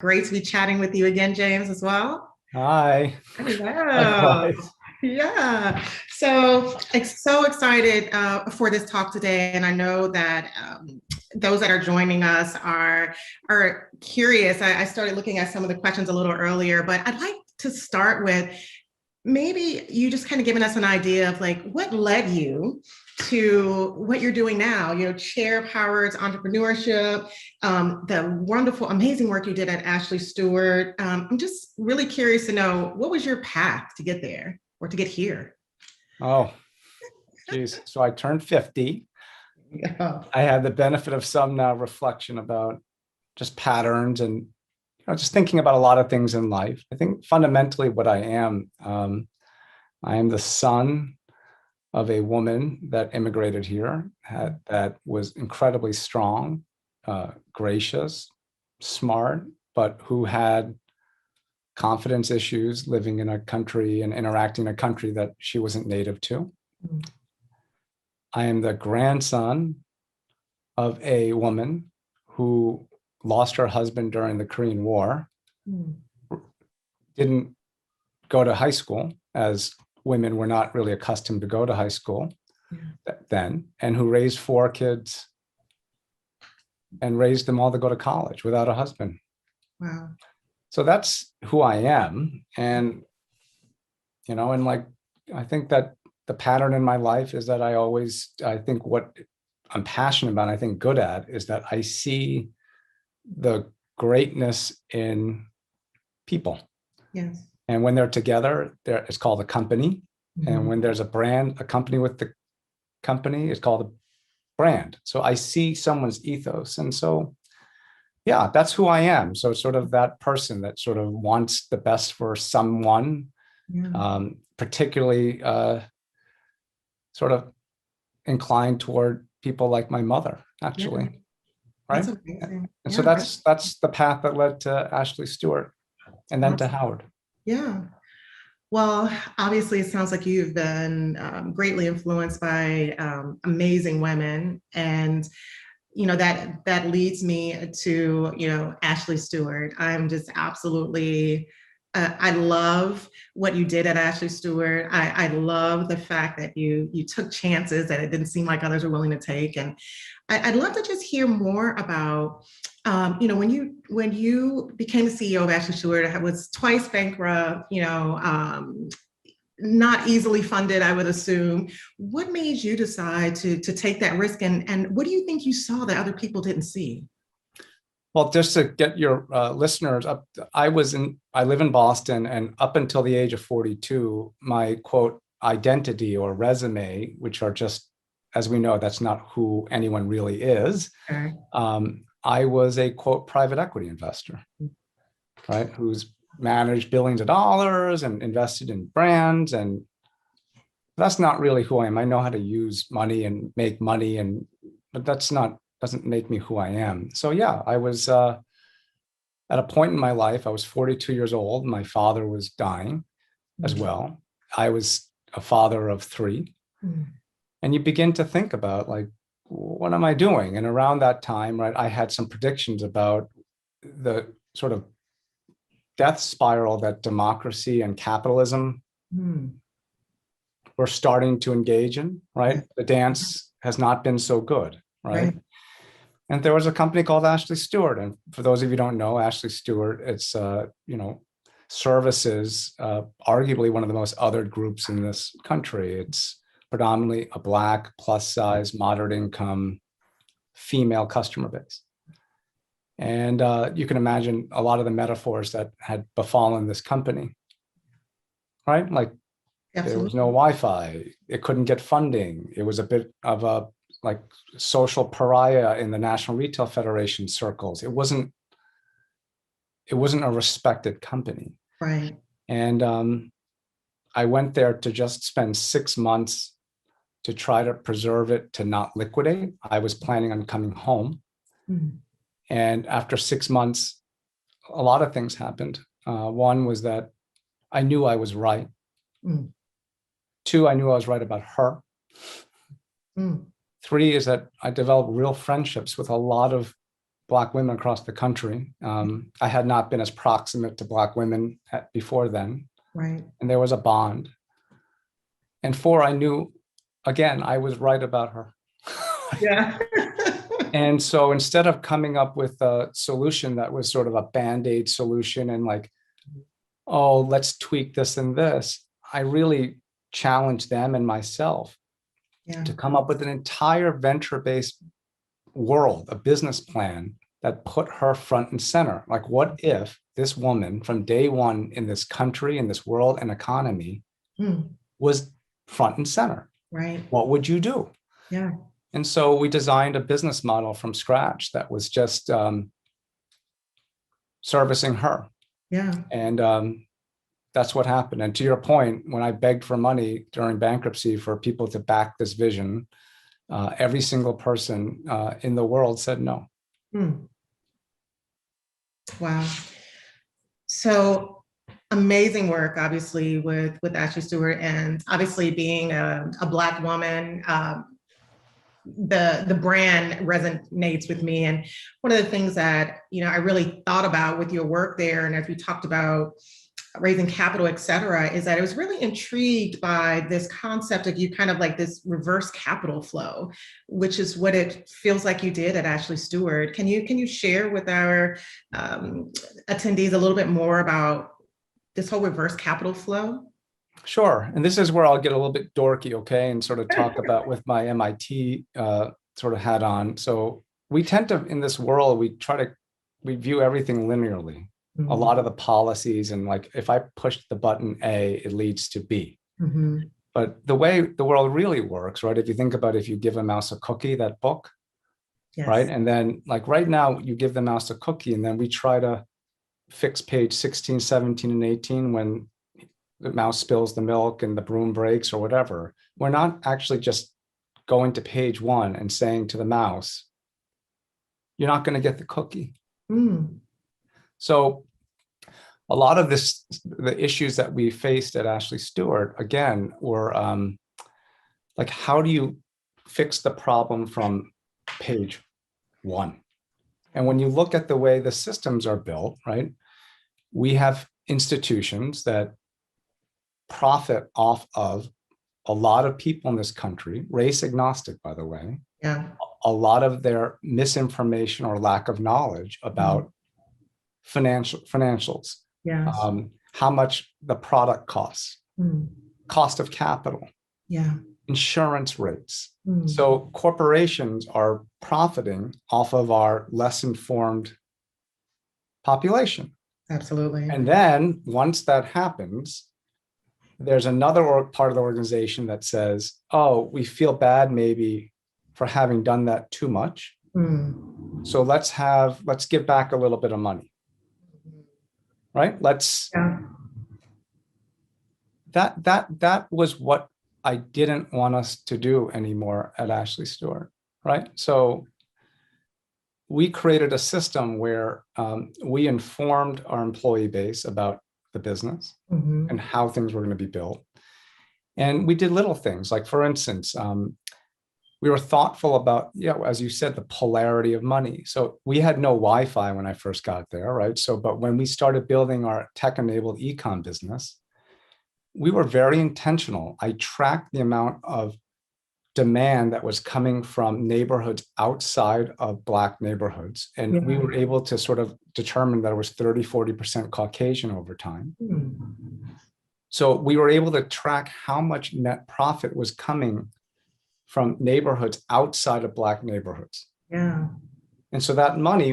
Great to be chatting with you again, James, as well. Hi. Hello. Likewise. Yeah. So excited for this talk today, and I know that those that are joining us are curious. I started looking at some of the questions a little earlier, but I'd like to start with maybe you just kind of giving us an idea of like what led you to what you're doing now, chair of Howard's entrepreneurship, the wonderful, amazing work you did at Ashley Stewart. I'm just really curious to know what was your path to get there or to get here? Oh, geez. So I turned 50. Yeah. I had the benefit of some now reflection about just patterns and just thinking about a lot of things in life. I think fundamentally what I am the son of a woman that immigrated here, that was incredibly strong, gracious, smart, but who had confidence issues living in a country and interacting in a country that she wasn't native to. I am the grandson of a woman who lost her husband during the Korean War, didn't go to high school, as women were not really accustomed to go to high school then, and who raised 4 kids and raised them all to go to college without a husband. Wow. So that's who I am. And, and like, I think that the pattern in my life is that I think what I'm passionate about, I think good at, is that I see the greatness in people. Yes. And when they're together, it's called a company. And when there's a company with the company, it's called a brand. So I see someone's ethos. And so, yeah, that's who I am. So sort of that person that sort of wants the best for someone, particularly sort of inclined toward people like my mother, actually. Yeah. Right. That's amazing. And so Yeah. that's the path that led to Ashley Stewart and then to Howard. Yeah. Well, obviously, it sounds like you've been greatly influenced by amazing women, and that leads me to Ashley Stewart. I'm just absolutely. I love what you did at Ashley Stewart. I love the fact that you took chances that it didn't seem like others were willing to take, and I'd love to just hear more about when you became the CEO of Ashley Stewart. I was twice bankrupt, not easily funded, I would assume. What made you decide to take that risk, and what do you think you saw that other people didn't see? Well, just to get your listeners up, I live in Boston, and up until the age of 42, my quote identity or resume, which are just, as we know, that's not who anyone really is. Okay. I was a quote private equity investor, right? Who's managed billions of dollars and invested in brands, and that's not really who I am. I know how to use money and make money, but doesn't make me who I am. So yeah, I was at a point in my life, I was 42 years old. My father was dying as well. I was a father of 3. And you begin to think about, like, what am I doing? And around that time, right, I had some predictions about the sort of death spiral that democracy and capitalism were starting to engage in, right? The dance has not been so good, right? And there was a company called Ashley Stewart. And for those of you who don't know, Ashley Stewart, it's, services, arguably one of the most othered groups in this country. It's predominantly a Black, plus size, moderate income, female customer base. And you can imagine a lot of the metaphors that had befallen this company, right? Like, there was no Wi-Fi. It couldn't get funding. It was a bit of a social pariah in the National Retail Federation circles. It wasn't a respected company. Right. And I went there to just spend 6 months to try to preserve it, to not liquidate. I was planning on coming home. And after 6 months, a lot of things happened. One was that I knew I was right. 2, I knew I was right about her. 3 is that I developed real friendships with a lot of Black women across the country. I had not been as proximate to Black women before then. Right. And there was a bond. And 4, I knew, again, I was right about her. Yeah. And so instead of coming up with a solution that was sort of a Band-Aid solution and like, oh, let's tweak this and this, I really challenged them and myself to come up with an entire venture-based world, a business plan that put her front and center. Like, what if this woman from day one in this country, in this world and economy was front and center? Right. What would you do? Yeah. And so we designed a business model from scratch that was just servicing her. Yeah. And that's what happened. And to your point, when I begged for money during bankruptcy for people to back this vision, every single person in the world said no. Wow. So amazing work, obviously, with Ashley Stewart, and obviously being a Black woman, the brand resonates with me. And one of the things that, I really thought about with your work there, and as we talked about raising capital, et cetera, is that I was really intrigued by this concept of you kind of like this reverse capital flow, which is what it feels like you did at Ashley Stewart. Can you share with our attendees a little bit more about this whole reverse capital flow? Sure. And this is where I'll get a little bit dorky, okay, and sort of talk about with my MIT sort of hat on. So we tend to, in this world, we view everything linearly. A lot of the policies, and like, if I push the button A, it leads to B. But the way the world really works, right? If you think about, if you give a mouse a cookie, that book, right? And then like right now you give the mouse a cookie, and then we try to fix page 16, 17, and 18 when the mouse spills the milk and the broom breaks or whatever. We're not actually just going to page 1 and saying to the mouse, you're not going to get the cookie. So a lot of the issues that we faced at Ashley Stewart, again, were like, how do you fix the problem from page 1? And when you look at the way the systems are built, right, we have institutions that profit off of a lot of people in this country, race agnostic, by the way, a lot of their misinformation or lack of knowledge about financials, how much the product costs, cost of capital, insurance rates. So corporations are profiting off of our less informed population. Absolutely. And then once that happens, there's another part of the organization that says, oh, we feel bad maybe for having done that too much. So let's give back a little bit of money. Right? That was what I didn't want us to do anymore at Ashley Stewart, right? So we created a system where we informed our employee base about the business and how things were going to be built. And we did little things, like, for instance, we were thoughtful about, as you said, the polarity of money. So we had no Wi-Fi when I first got there, right? So, but when we started building our tech-enabled e-com business, we were very intentional. I tracked the amount of demand that was coming from neighborhoods outside of Black neighborhoods. And we were able to sort of determine that it was 30, 40% Caucasian over time. So we were able to track how much net profit was coming from neighborhoods outside of Black neighborhoods. And so that money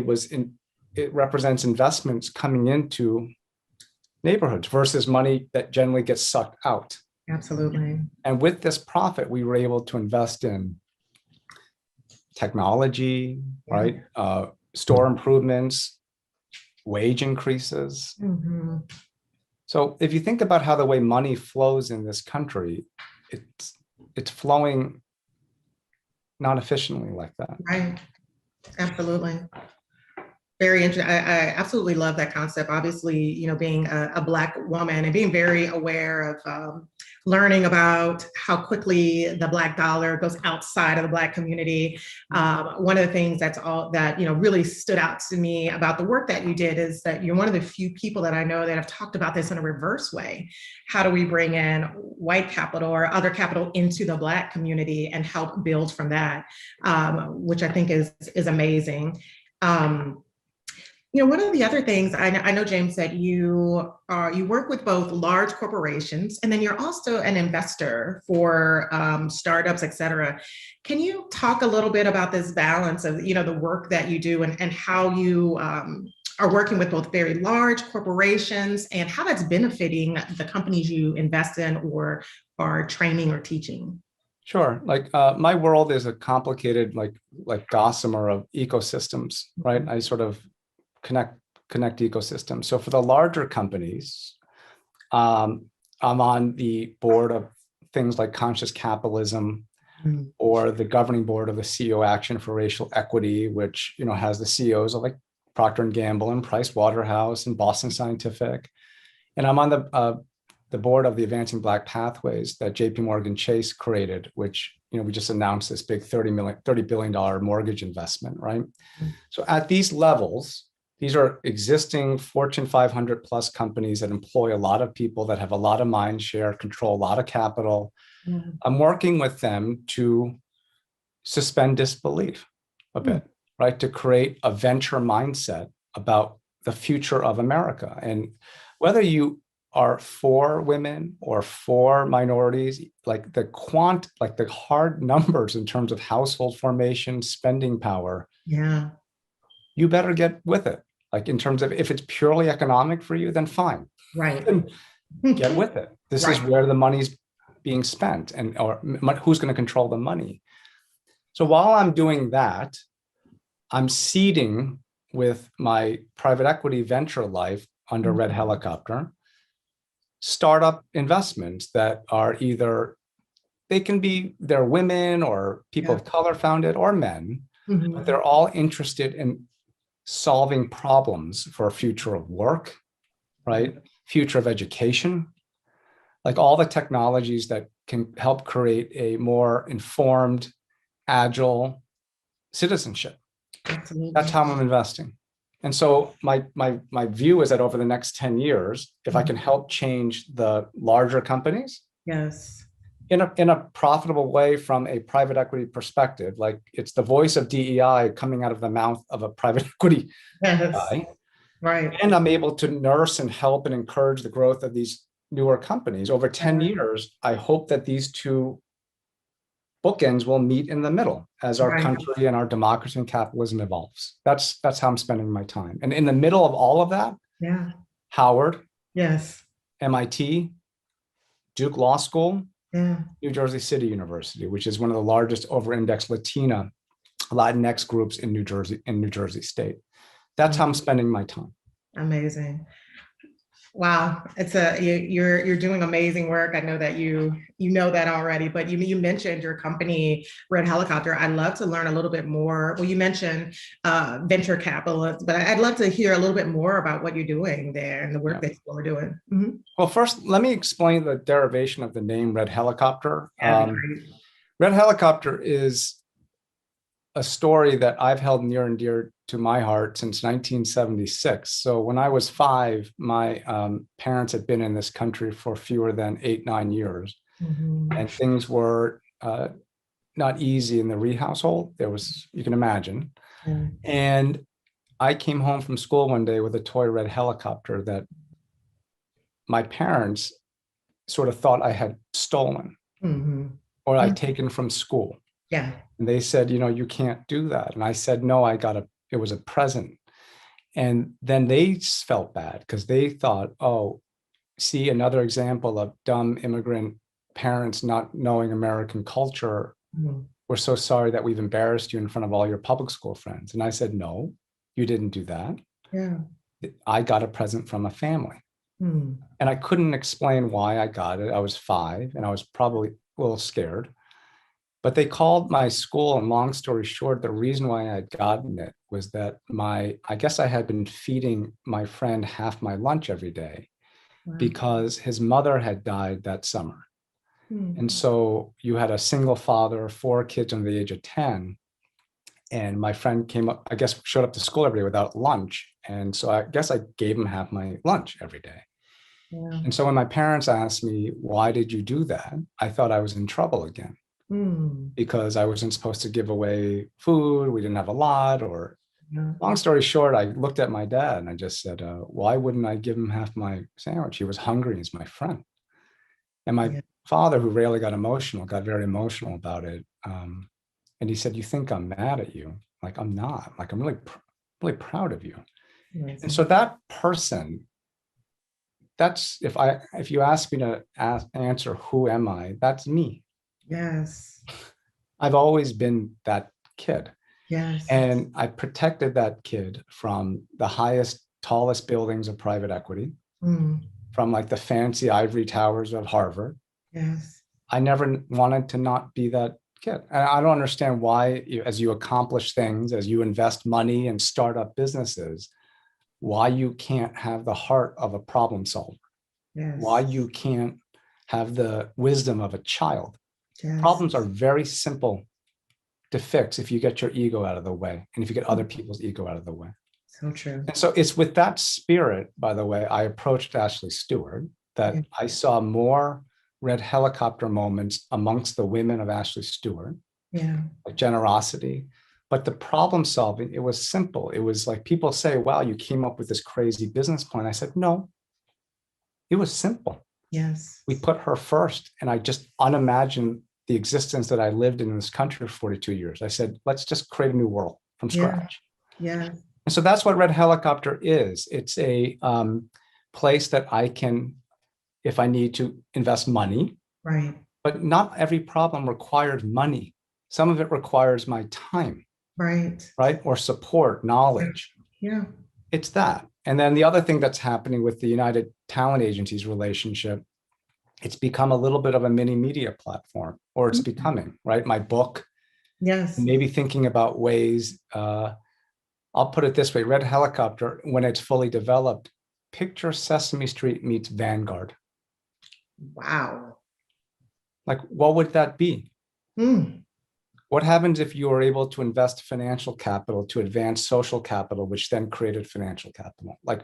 it represents investments coming into neighborhoods versus money that generally gets sucked out. Absolutely. And with this profit, we were able to invest in technology, right? Store improvements, wage increases. So if you think about how the way money flows in this country, it's flowing not efficiently like that. Right. Absolutely. Very interesting. I absolutely love that concept. Obviously, you know, being a Black woman and being very aware of learning about how quickly the Black dollar goes outside of the Black community. One of the things that's all that, you know, really stood out to me about the work that you did is that you're one of the few people that I know that have talked about this in a reverse way. How do we bring in white capital or other capital into the Black community and help build from that, which I think is amazing. You know, one of the other things I know James said you work with both large corporations and then you're also an investor for startups, et cetera. Can you talk a little bit about this balance of, you know, the work that you do and how you are working with both very large corporations and how that's benefiting the companies you invest in or are training or teaching? Sure. Like my world is a complicated, like gossamer of ecosystems, right? I sort of connect ecosystems. So for the larger companies, I'm on the board of things like Conscious Capitalism, or the governing board of the CEO Action for Racial Equity, which, you know, has the CEOs of like Procter and Gamble and Price Waterhouse and Boston Scientific. And I'm on the board of the Advancing Black Pathways that JP Morgan Chase created, which, you know, we just announced this big $30 billion mortgage investment, right? So at these levels, these are existing Fortune 500 plus companies that employ a lot of people that have a lot of mind share, control a lot of capital. I'm working with them to suspend disbelief a bit, right? To create a venture mindset about the future of America. And whether you are for women or for minorities, like the hard numbers in terms of household formation, spending power, you better get with it. Like in terms of if it's purely economic for you, then fine. Right. Then get with it. This is where the money's being spent or who's going to control the money. So while I'm doing that, I'm seeding with my private equity venture life under Red Helicopter, startup investments that are either, they're women or people of color founded or men, but they're all interested in solving problems for a future of work, right? Future of education, like all the technologies that can help create a more informed, agile citizenship. Absolutely. That's how I'm investing. And so my view is that over the next 10 years, if I can help change the larger companies, in a profitable way from a private equity perspective, like it's the voice of DEI coming out of the mouth of a private equity guy. Right. And I'm able to nurse and help and encourage the growth of these newer companies. Over 10 years, I hope that these two bookends will meet in the middle as our country and our democracy and capitalism evolves. That's how I'm spending my time. And in the middle of all of that, Howard, MIT, Duke Law School, New Jersey City University, which is one of the largest over-indexed Latinx groups in New Jersey State. That's how I'm spending my time. Amazing. Wow, you're doing amazing work. I know that you know that already, but you mentioned your company, Red Helicopter. I'd love to learn a little bit more. Well, you mentioned venture capitalists, but I'd love to hear a little bit more about what you're doing there and the work that you are doing. Well, first, let me explain the derivation of the name Red Helicopter. Red Helicopter is a story that I've held near and dear to my heart since 1976. So when I was 5, my parents had been in this country for fewer than 8-9 years. And things were not easy in the Rhee household. There was, you can imagine. And I came home from school one day with a toy red helicopter that my parents sort of thought I had stolen or I'd taken from school. And they said, you know, you can't do that. And I said, no, it was a present. And then they felt bad because they thought, oh, see, another example of dumb immigrant parents not knowing American culture. We're so sorry that we've embarrassed you in front of all your public school friends. And I said, no, you didn't do that. I got a present from a family. And I couldn't explain why I got it. I was 5 and I was probably a little scared. But they called my school, and long story short, the reason why I had gotten it was that I guess I had been feeding my friend half my lunch every day Wow. because his mother had died that summer. Hmm. And so you had a single father, 4 kids under the age of 10. And my friend came up, I guess, showed up to school every day without lunch. And so I guess I gave him half my lunch every day. Yeah. And so when my parents asked me, why did you do that? I thought I was in trouble again Hmm. because I wasn't supposed to give away food. We didn't have a lot. Or Yeah. long story short, I looked at my dad and I just said, why wouldn't I give him half my sandwich? He was hungry. He's my friend. And my Yeah. father, who rarely got emotional, got very emotional about it. And he said, you think I'm mad at you? Like, I'm not. Like, I'm really proud of you. Amazing. And so that person, that's, if you ask me to answer, who am I? That's me. Yes. I've always been that kid. Yes. And I protected that kid from the highest, tallest buildings of private equity, Hmm. from like the fancy ivory towers of Harvard. Yes. I never wanted to not be that kid. And I don't understand why, as you accomplish things, as you invest money and start up businesses, why you can't have the heart of a problem solver, Yes. why you can't have the wisdom of a child. Yes. Problems are very simple to fix if you get your ego out of the way and if you get other people's ego out of the way. So true. And so it's with that spirit, by the way, I approached Ashley Stewart, that Yeah. I saw more red helicopter moments amongst the women of Ashley Stewart, Yeah. like generosity. But the problem solving, it was simple. It was like people say, wow, you came up with this crazy business plan. I said, no, it was simple. Yes. We put her first. And I just unimagined the existence that I lived in this country for 42 years. I said, let's just create a new world from scratch. Yeah. And so that's what Red Helicopter is. It's a place that I can, if I need to, invest money. Right. But not every problem requires money. Some of it requires my time. Right. Right? Or support, knowledge. Yeah. It's that. And then the other thing that's happening with the United Talent Agencies relationship, it's become a little bit of a mini media platform, or it's becoming, right? My book, Yes. maybe thinking about ways, I'll put it this way, Red Helicopter, when it's fully developed, picture Sesame Street meets Vanguard. Wow. Like, what would that be? Hmm. What happens if you are able to invest financial capital to advance social capital, which then created financial capital? Like,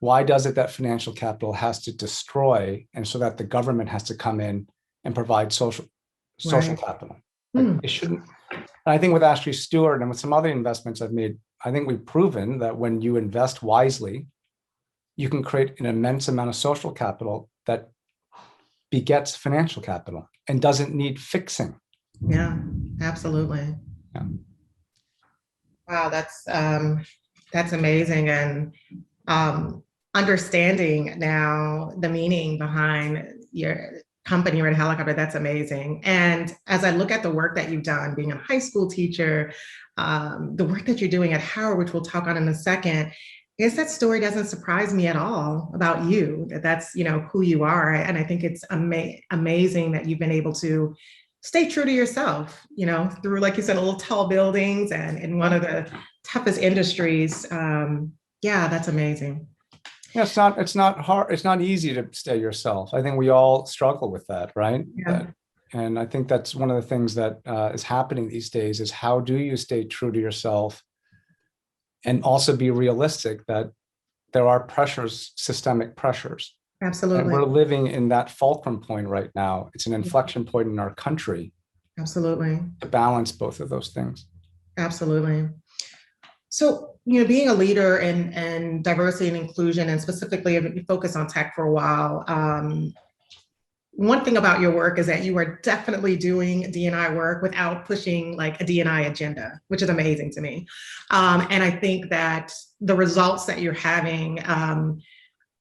why does it that financial capital has to destroy, and so that the government has to come in and provide social Right. capital? Like, it shouldn't. And I think with Ashley Stewart and with some other investments I've made, I think we've proven that when you invest wisely, you can create an immense amount of social capital that begets financial capital and doesn't need fixing. Yeah, absolutely. Yeah. Wow, that's amazing. And understanding now the meaning behind your company, Red Helicopter, that's amazing. And as I look at the work that you've done, being a high school teacher, the work that you're doing at Howard, which we'll talk on in a second, I guess that story doesn't surprise me at all about you, that's, who you are. And I think it's amazing that you've been able to stay true to yourself, through, like you said, little tall buildings and in one of the toughest industries. Yeah, that's amazing. Yeah, it's not hard. It's not easy to stay yourself. I think we all struggle with that, right? Yeah. And I think that's one of the things that is happening these days is how do you stay true to yourself and also be realistic that there are pressures, systemic pressures. Absolutely. And we're living in that fulcrum point right now. It's an inflection point in our country. Absolutely. To balance both of those things. Absolutely. So, being a leader in diversity and inclusion, and specifically if you focus on tech for a while, one thing about your work is that you are definitely doing D&I work without pushing like a D&I agenda, which is amazing to me. And I think that the results that you're having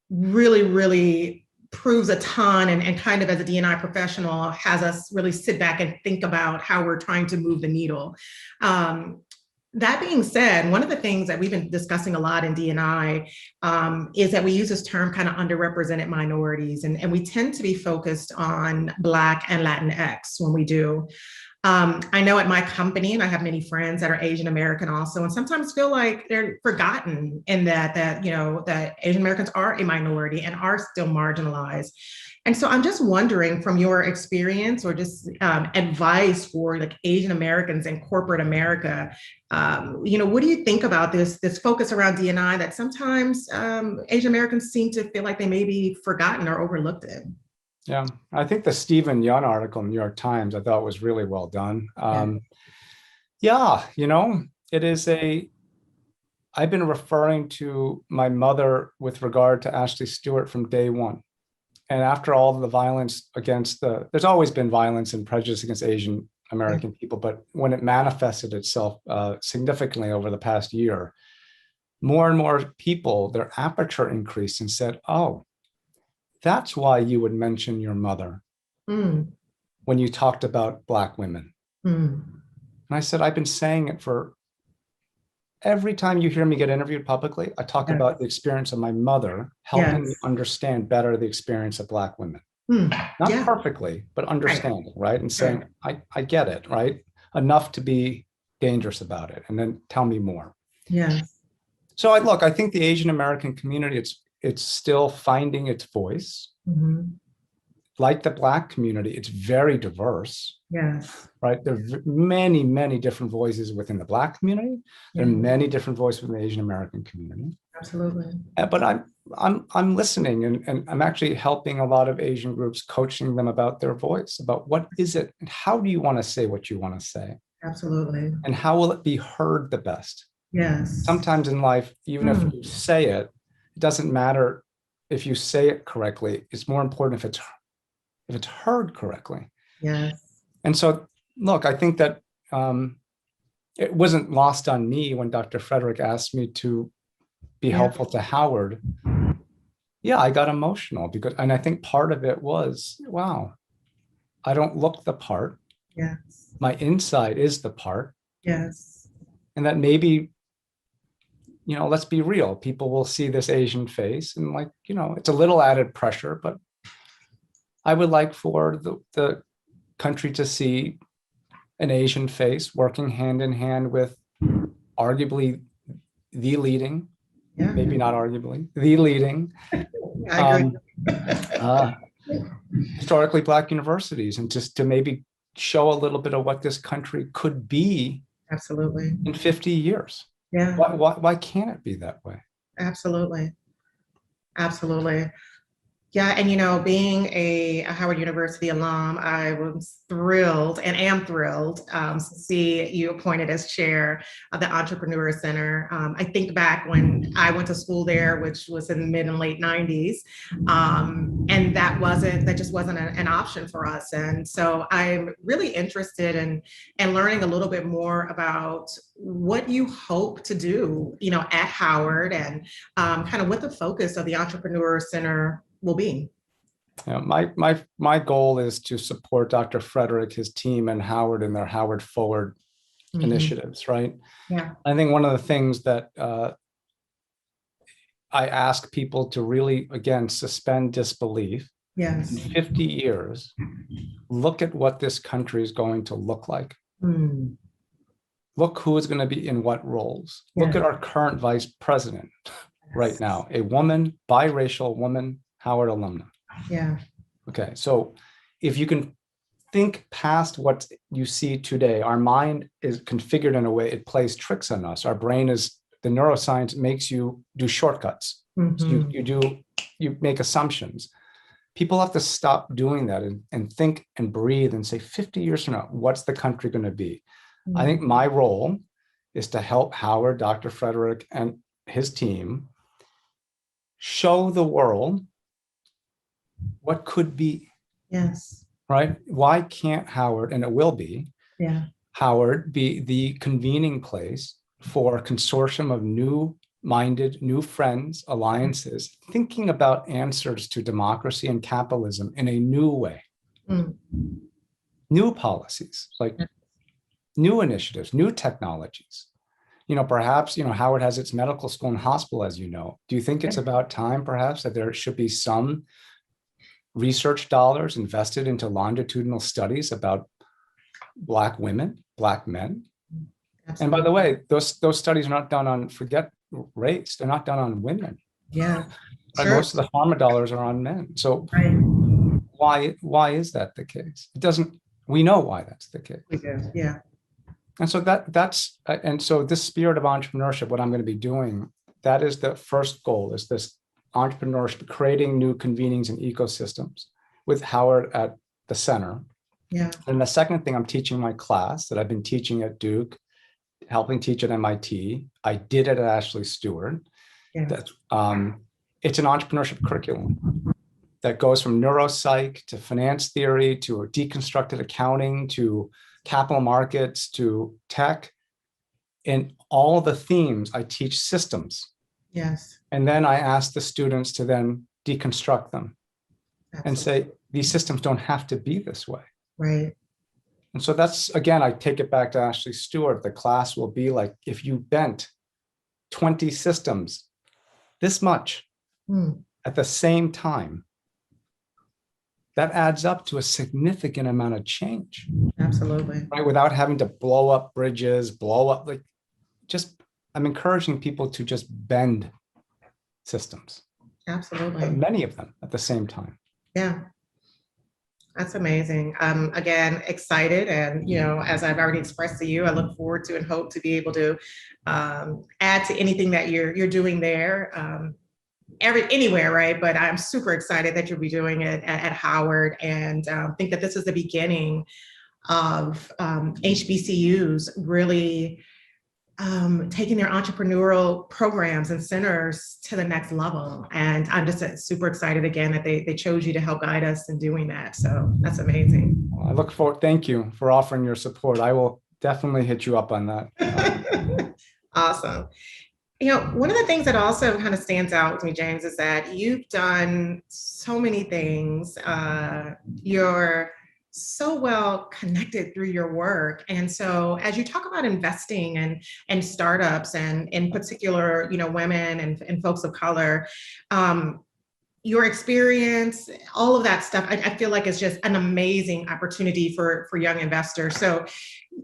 really, really proves a ton, and kind of as a D&I professional has us really sit back and think about how we're trying to move the needle. That being said, one of the things that we've been discussing a lot in D&I is that we use this term kind of underrepresented minorities, and we tend to be focused on Black and Latinx when we do. I know at my company, and I have many friends that are Asian American also, and sometimes feel like they're forgotten in that that Asian Americans are a minority and are still marginalized. And so I'm just wondering, from your experience or just advice for like Asian Americans in corporate America, what do you think about this focus around D&I that sometimes Asian Americans seem to feel like they may be forgotten or overlooked in? Yeah, I think the Stephen Yun article in the New York Times I thought was really well done. Yeah, it is I've been referring to my mother with regard to Ashley Stewart from day one. And after all the violence there's always been violence and prejudice against Asian American people, but when it manifested itself significantly over the past year, more and more people, their aperture increased and said, oh, that's why you would mention your mother when you talked about Black women. And I said, I've been saying it for every time you hear me get interviewed publicly, I talk about the experience of my mother helping me understand better the experience of Black women. Not perfectly, but understanding, right? And saying, I get it, right? Enough to be dangerous about it. And then tell me more. So I think the Asian American community, it's still finding its voice. Like the Black community, it's very diverse. Right. There are many, many different voices within the Black community. There are many different voices within the Asian American community. Absolutely. But I'm listening and I'm actually helping a lot of Asian groups, coaching them about their voice, about what is it and how do you want to say what you want to say? Absolutely. And how will it be heard the best? Sometimes in life, even if you say it, it doesn't matter if you say it correctly. It's more important if it's heard correctly. And so, I think that it wasn't lost on me when Dr. Frederick asked me to be helpful to Howard. Yeah, I got emotional and I think part of it was, wow, I don't look the part. My inside is the part. And that maybe, let's be real. People will see this Asian face and it's a little added pressure, but I would like for the country to see an Asian face working hand in hand with arguably the leading, maybe not arguably, the leading historically Black universities, and just to maybe show a little bit of what this country could be in 50 years. Why can't it be that way? Absolutely. Yeah, and being a Howard University alum, I was thrilled and am thrilled to see you appointed as chair of the Entrepreneur Center. I think back when I went to school there, which was in the mid and late 90s, and that just wasn't an option for us. And so I'm really interested in learning a little bit more about what you hope to do, at Howard, and kind of what the focus of the Entrepreneur Center will be. My goal is to support Dr. Frederick, his team, and Howard in their Howard Forward initiatives, right? I think one of the things that I ask people to really, again, suspend disbelief. In 50 years, look at what this country is going to look like. Look who is going to be in what roles. Look at our current vice president right now, a woman, biracial woman, Howard alumna. Okay, so if you can think past what you see today, our mind is configured in a way it plays tricks on us. Our brain the neuroscience makes you do shortcuts. So you make assumptions. People have to stop doing that and think and breathe and say, 50 years from now, what's the country going to be? I think my role is to help Howard, Dr. Frederick, and his team show the world what could be. Right? Why can't Howard, and it will be, Howard be the convening place for a consortium of new-minded, new friends, alliances, thinking about answers to democracy and capitalism in a new way. New policies, like new initiatives, new technologies. Perhaps, Howard has its medical school and hospital, as you know. Do you think it's about time, perhaps, that there should be some research dollars invested into longitudinal studies about Black women, Black men. Absolutely. And by the way, those studies are not done on, forget race, they're not done on women. Yeah. Right? Sure. Most of the pharma dollars are on men. So Right. why is that the case? We know why that's the case. We do. Yeah. And so and so this spirit of entrepreneurship, what I'm going to be doing, that is the first goal, is this entrepreneurship, creating new convenings and ecosystems with Howard at the center. Yeah. And the second thing, I'm teaching my class that I've been teaching at Duke, helping teach at MIT. I did it at Ashley Stewart. Yeah. That's it's an entrepreneurship curriculum that goes from neuropsych to finance theory to deconstructed accounting to capital markets to tech. In all the themes, I teach systems. Yes. And then I ask the students to then deconstruct them. Absolutely. And say, these systems don't have to be this way. Right. And so that's, again, I take it back to Ashley Stewart. The class will be like, if you bent 20 systems this much at the same time, that adds up to a significant amount of change. Absolutely. Right? Without having to blow up bridges, I'm encouraging people to just bend systems. Absolutely. But many of them at the same time. Yeah. That's amazing. Again, excited. And, as I've already expressed to you, I look forward to and hope to be able to add to anything that you're doing there. Anywhere, right? But I'm super excited that you'll be doing it at Howard, and think that this is the beginning of HBCUs really taking their entrepreneurial programs and centers to the next level. And I'm just super excited again that they chose you to help guide us in doing that. So that's amazing. I look forward. Thank you for offering your support. I will definitely hit you up on that. Awesome. One of the things that also kind of stands out with me, James, is that you've done so many things. You're so well connected through your work. And so as you talk about investing and startups and in particular, women and folks of color, your experience, all of that stuff, I feel like it's just an amazing opportunity for young investors. So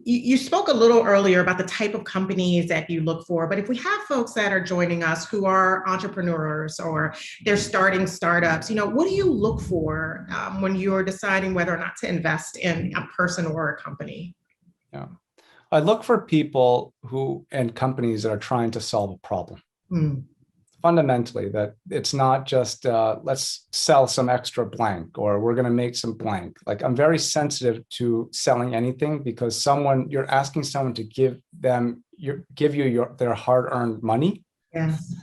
you spoke a little earlier about the type of companies that you look for, but if we have folks that are joining us who are entrepreneurs or they're starting startups, what do you look for when you're deciding whether or not to invest in a person or a company? Yeah, I look for people and companies that are trying to solve a problem. Fundamentally, that it's not just let's sell some extra blank or we're going to make some blank. Like, I'm very sensitive to selling anything because you're asking someone to give you their hard-earned money. Yes.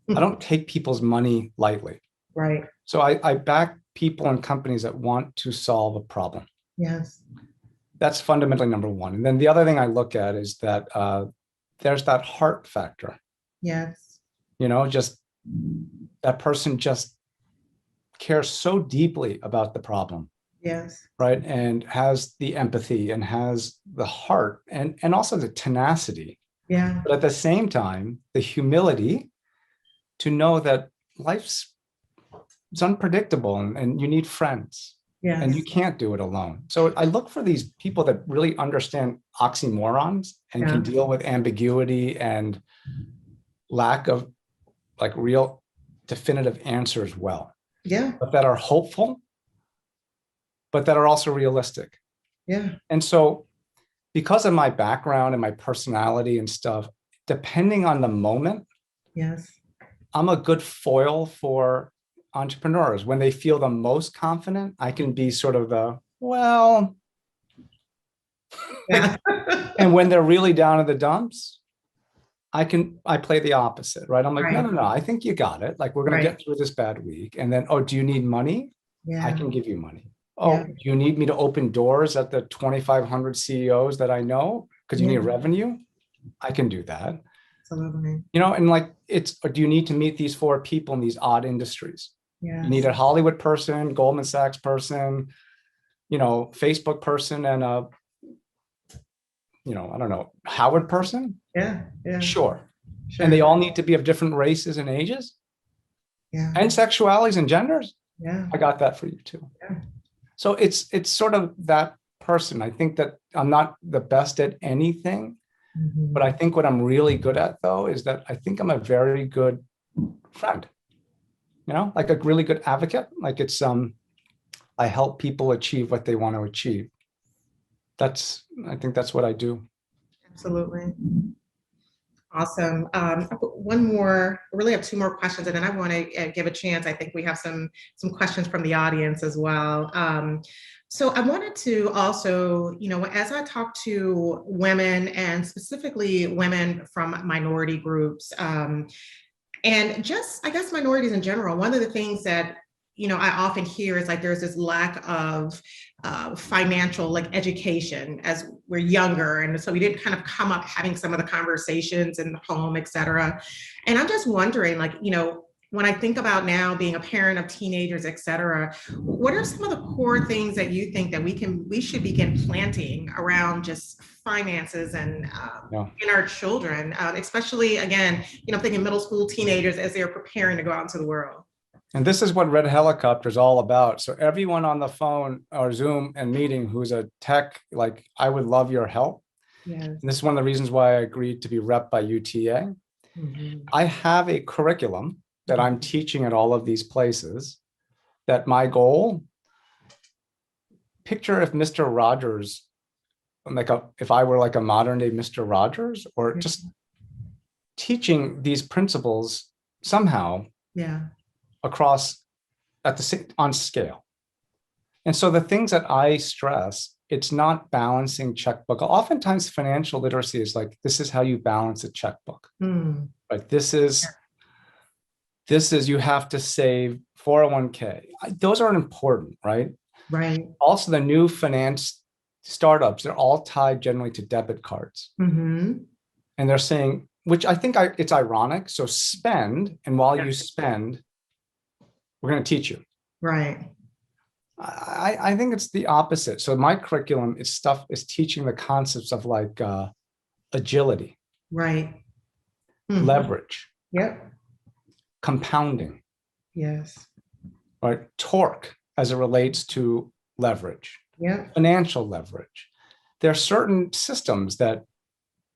I don't take people's money lightly. Right. So I back people and companies that want to solve a problem. Yes. That's fundamentally number one. And then the other thing I look at is that there's that heart factor. Yes. Just that person just cares so deeply about the problem. Yes. Right. And has the empathy and has the heart and also the tenacity. Yeah. But at the same time, the humility to know that life's unpredictable and you need friends. Yes. And you can't do it alone. So I look for these people that really understand oxymorons and can deal with ambiguity and lack of real definitive answers well. Yeah. But that are hopeful, but that are also realistic. Yeah. And so because of my background and my personality and stuff, depending on the moment, yes, I'm a good foil for entrepreneurs. When they feel the most confident, I can be sort of yeah. And when they're really down in the dumps, I play the opposite, right? I'm like, right. no, I think you got it. Like, we're going to get through this bad week. And then, do you need money? Yeah. I can give you money. Do you need me to open doors at the 2,500 CEOs that I know because you need revenue? I can do that. Absolutely. And do you need to meet these 4 people in these odd industries? Yes. You need a Hollywood person, Goldman Sachs person, Facebook person, and I don't know, Howard person? Yeah. Sure. And they all need to be of different races and ages? Yeah. And sexualities and genders? Yeah. I got that for you too. Yeah. So it's sort of that person. I think that I'm not the best at anything, but I think what I'm really good at though, is that I think I'm a very good friend, like a really good advocate. Like I help people achieve what they want to achieve. I think that's what I do. Absolutely. Awesome. One more, I really have two more questions, and then I want to give a chance. I think we have some questions from the audience as well. So I wanted to also, as I talk to women and specifically women from minority groups, and just, I guess, minorities in general, one of the things that I often hear is like there's this lack of financial education as we're younger. And so we didn't kind of come up having some of the conversations in the home, et cetera. And I'm just wondering, when I think about now being a parent of teenagers, et cetera, what are some of the core things that you think that we should begin planting around just finances and in our children, especially, again, thinking middle school teenagers as they're preparing to go out into the world? And this is what Red Helicopter is all about. So everyone on the phone or Zoom and meeting who's a tech, I would love your help. Yes. And this is one of the reasons why I agreed to be rep by UTA. I have a curriculum that I'm teaching at all of these places that my goal, picture if Mr. Rogers, if I were like a modern day Mr. Rogers, or just teaching these principles somehow. Yeah. Across on scale. And so the things that I stress, it's not balancing checkbook. Oftentimes financial literacy is like, this is how you balance a checkbook. Right? This is you have to save 401k. Those aren't important, right? Right. Also, the new finance startups, they're all tied generally to debit cards. And they're saying, which I think it's ironic. So spend, and while you spend, we're going to teach you. Right. I think it's the opposite. So my curriculum is teaching the concepts of agility. Right. Leverage. Yep. Compounding. Yes. Right. Torque as it relates to leverage. Yep. Financial leverage. There are certain systems that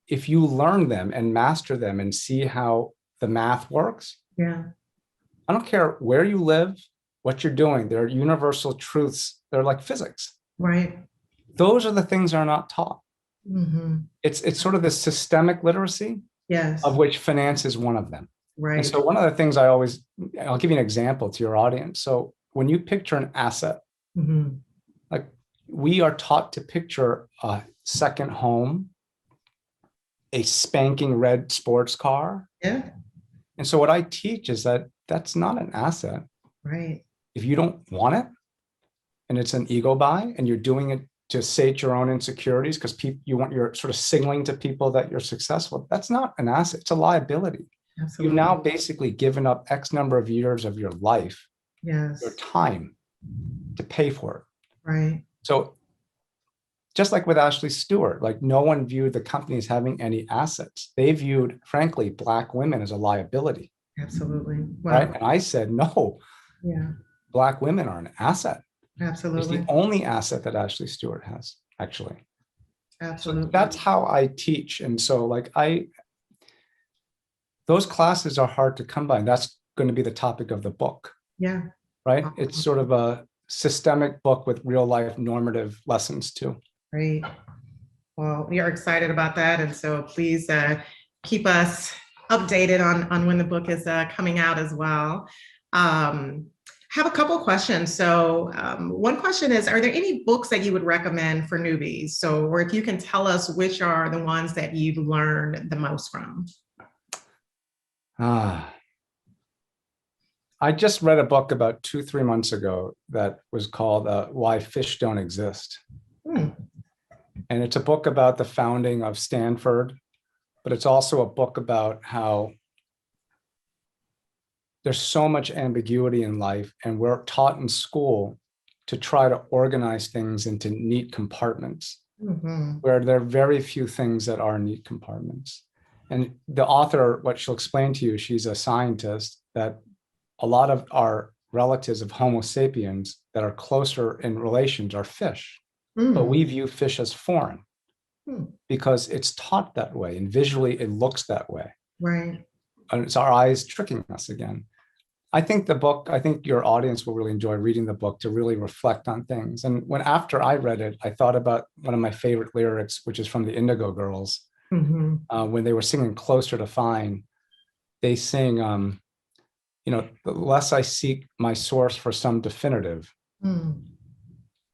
if you learn them and master them and see how the math works. Yeah. I don't care where you live, what you're doing. They're universal truths. They're like physics. Right. Those are the things that are not taught. It's sort of this systemic literacy, of which finance is one of them. Right. And so one of the things I'll give you an example to your audience. So when you picture an asset, we are taught to picture a second home, a spanking red sports car. Yeah. And so what I teach is that that's not an asset. Right. If you don't want it and it's an ego buy and you're doing it to sate your own insecurities because you're sort of signaling to people that you're successful, that's not an asset. It's a liability. Absolutely. You've now basically given up X number of years of your life, your time to pay for it. Right. So just like with Ashley Stewart, no one viewed the company as having any assets. They viewed, frankly, Black women as a liability. Absolutely. Wow. Right. And I said, no, Black women are an asset. Absolutely. It's the only asset that Ashley Stewart has, actually. Absolutely. So that's how I teach. And so those classes are hard to come by. And that's going to be the topic of the book. Yeah. Right. It's sort of a systemic book with real life normative lessons too. Great. Well, we are excited about that. And so please keep us updated on when the book is coming out as well. Have a couple questions. So one question is, are there any books that you would recommend for newbies? So, or if you can tell us which are the ones that you've learned the most from. I just read a book about 2-3 months ago that was called Why Fish Don't Exist. And it's a book about the founding of Stanford, but it's also a book about how there's so much ambiguity in life, and we're taught in school to try to organize things into neat compartments, where there are very few things that are neat compartments. And the author, what she'll explain to you, she's a scientist, that a lot of our relatives of Homo sapiens that are closer in relations are fish. but we view fish as foreign because it's taught that way and visually it looks that way. Right. And it's our eyes tricking us again. I think your audience will really enjoy reading the book to really reflect on things. And after I read it, I thought about one of my favorite lyrics, which is from the Indigo Girls. When they were singing Closer to Fine, they sing, the less I seek my source for some definitive,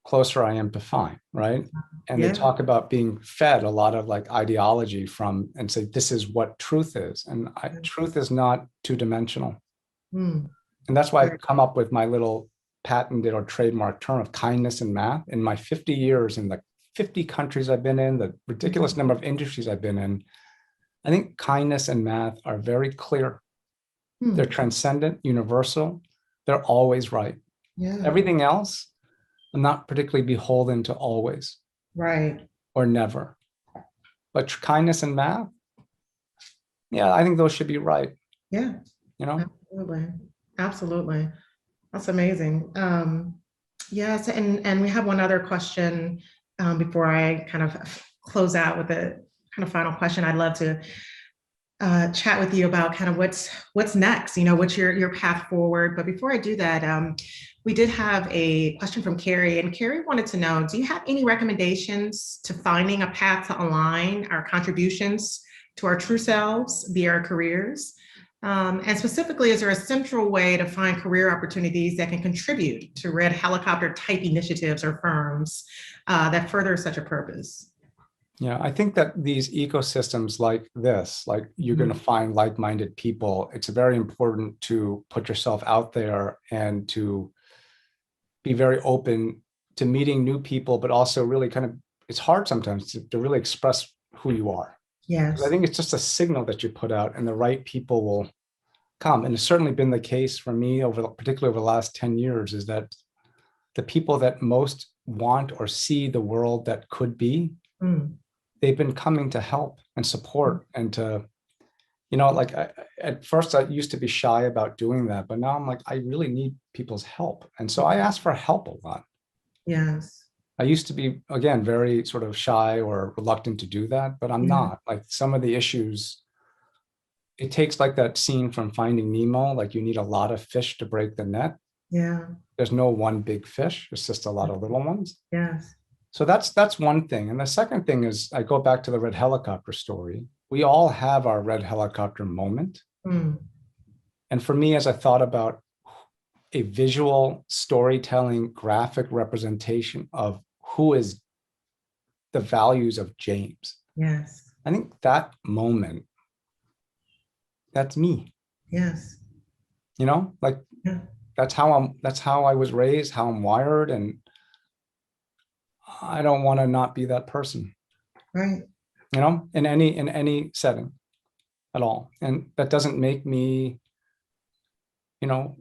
closer I am to find, right? And they talk about being fed a lot of like ideology from, and say, this is what truth is. And truth is not two-dimensional. And that's why I've come up with my little patented or trademark term of kindness and math. In my 50 years in the 50 countries I've been in, the ridiculous number of industries I've been in, I think kindness and math are very clear. They're transcendent, universal. They're always right. Everything else, I'm not particularly beholden to always. Right. Or never. But kindness and math, I think those should be right. Yeah. Absolutely. That's amazing. Yes. And we have one other question before I kind of close out with a kind of final question. I'd love to chat with you about kind of what's next, what's your path forward. But before I do that, we did have a question from Carrie, and Carrie wanted to know, do you have any recommendations to finding a path to align our contributions to our true selves via our careers? And specifically, is there a central way to find career opportunities that can contribute to red helicopter type initiatives or firms that further such a purpose? Yeah, I think that these ecosystems like this, like you're going to find like-minded people. It's very important to put yourself out there and to be very open to meeting new people, but also really it's hard sometimes to really express who you are. Yes. I think it's just a signal that you put out and the right people will come. And it's certainly been the case for me particularly over the last 10 years, is that the people that most want or see the world that could be, they've been coming to help and support and to, at first I used to be shy about doing that, but now I'm like, I really need people's help. And so I ask for help a lot. Yes. I used to be, again, very sort of shy or reluctant to do that, but I'm not. Like some of the issues, it takes like that scene from Finding Nemo, like you need a lot of fish to break the net. Yeah. There's no one big fish. It's just a lot of little ones. Yes. So that's one thing. And the second thing is, I go back to the red helicopter story. We all have our red helicopter moment. And for me, as I thought about a visual storytelling graphic representation of who is the values of James. Yes. I think that moment, that's me. Yes. That's how I was raised, how I'm wired. And I don't want to not be that person. Right. In any setting at all. And that doesn't make me,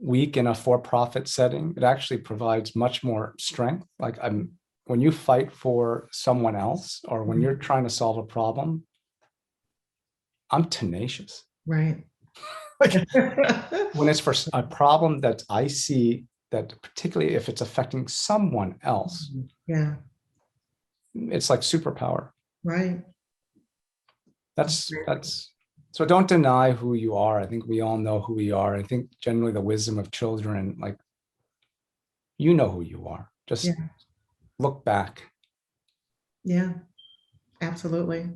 weak in a for-profit setting. It actually provides much more strength. Like when you fight for someone else or when you're trying to solve a problem, I'm tenacious. Right. When it's for a problem that I see, that particularly if it's affecting someone else, it's like superpower. Right. So don't deny who you are. I think we all know who we are. I think generally the wisdom of children, like, who you are. Just look back. Yeah, absolutely.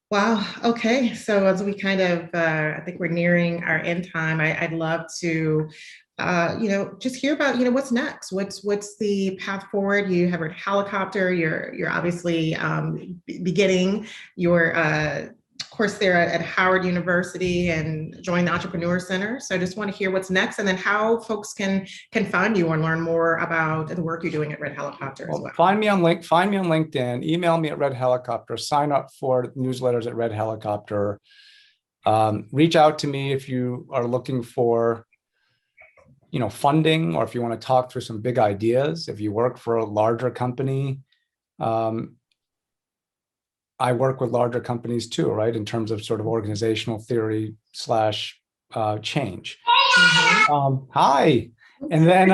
Wow. Okay. So as we kind of, I think we're nearing our end time, I'd love to, just hear about, what's next. What's the path forward? You have a helicopter. You're obviously beginning your course there at Howard University and join the Entrepreneur Center. So I just want to hear what's next, and then how folks can find you and learn more about the work you're doing at Red Helicopter as well. Find me on LinkedIn, email me at Red Helicopter, sign up for newsletters at Red Helicopter. Reach out to me if you are looking for funding, or if you want to talk through some big ideas. If you work for a larger company, I work with larger companies too, right? In terms of sort of organizational theory / change. Hi. And then,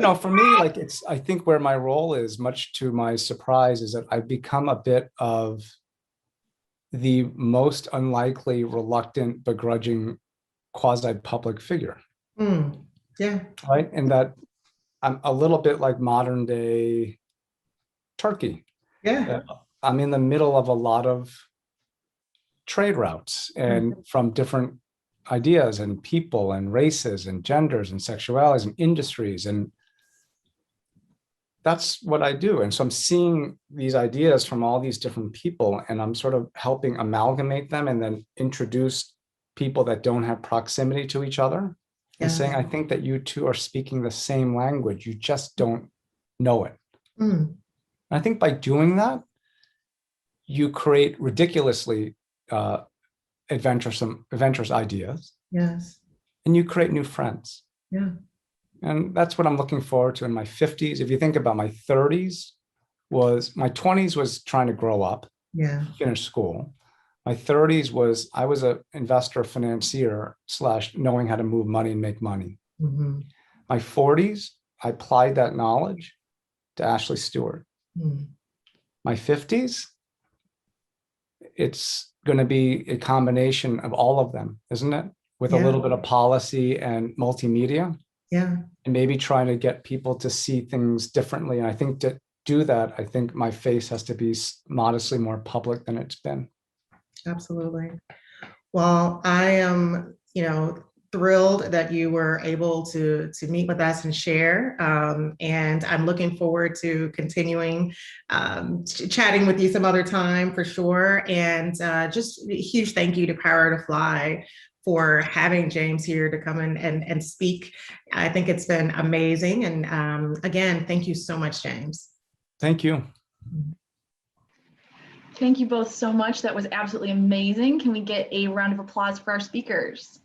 For me, like I think where my role is, much to my surprise, is that I've become a bit of the most unlikely, reluctant, begrudging quasi-public figure. Yeah. Right. And that I'm a little bit like modern day Turkey. Yeah. I'm in the middle of a lot of trade routes and from different ideas and people and races and genders and sexualities and industries. And that's what I do. And so I'm seeing these ideas from all these different people, and I'm sort of helping amalgamate them and then introduce people that don't have proximity to each other and saying, I think that you two are speaking the same language. You just don't know it. I think by doing that, you create ridiculously adventurous ideas. Yes. And you create new friends. Yeah. And that's what I'm looking forward to in my 50s. If you think about my 30s, my 20s was trying to grow up, finish school. My 30s was I was an investor, financier / knowing how to move money and make money. My 40s, I applied that knowledge to Ashley Stewart. My 50s, it's going to be a combination of all of them, isn't it? With a little bit of policy and multimedia. Yeah. And maybe trying to get people to see things differently. And I think to do that, I think my face has to be modestly more public than it's been. Absolutely. Well, I am, thrilled that you were able to meet with us and share. And I'm looking forward to continuing chatting with you some other time for sure. And just a huge thank you to PowerToFly for having James here to come in and speak. I think it's been amazing. And again, thank you so much, James. Thank you. Thank you both so much. That was absolutely amazing. Can we get a round of applause for our speakers?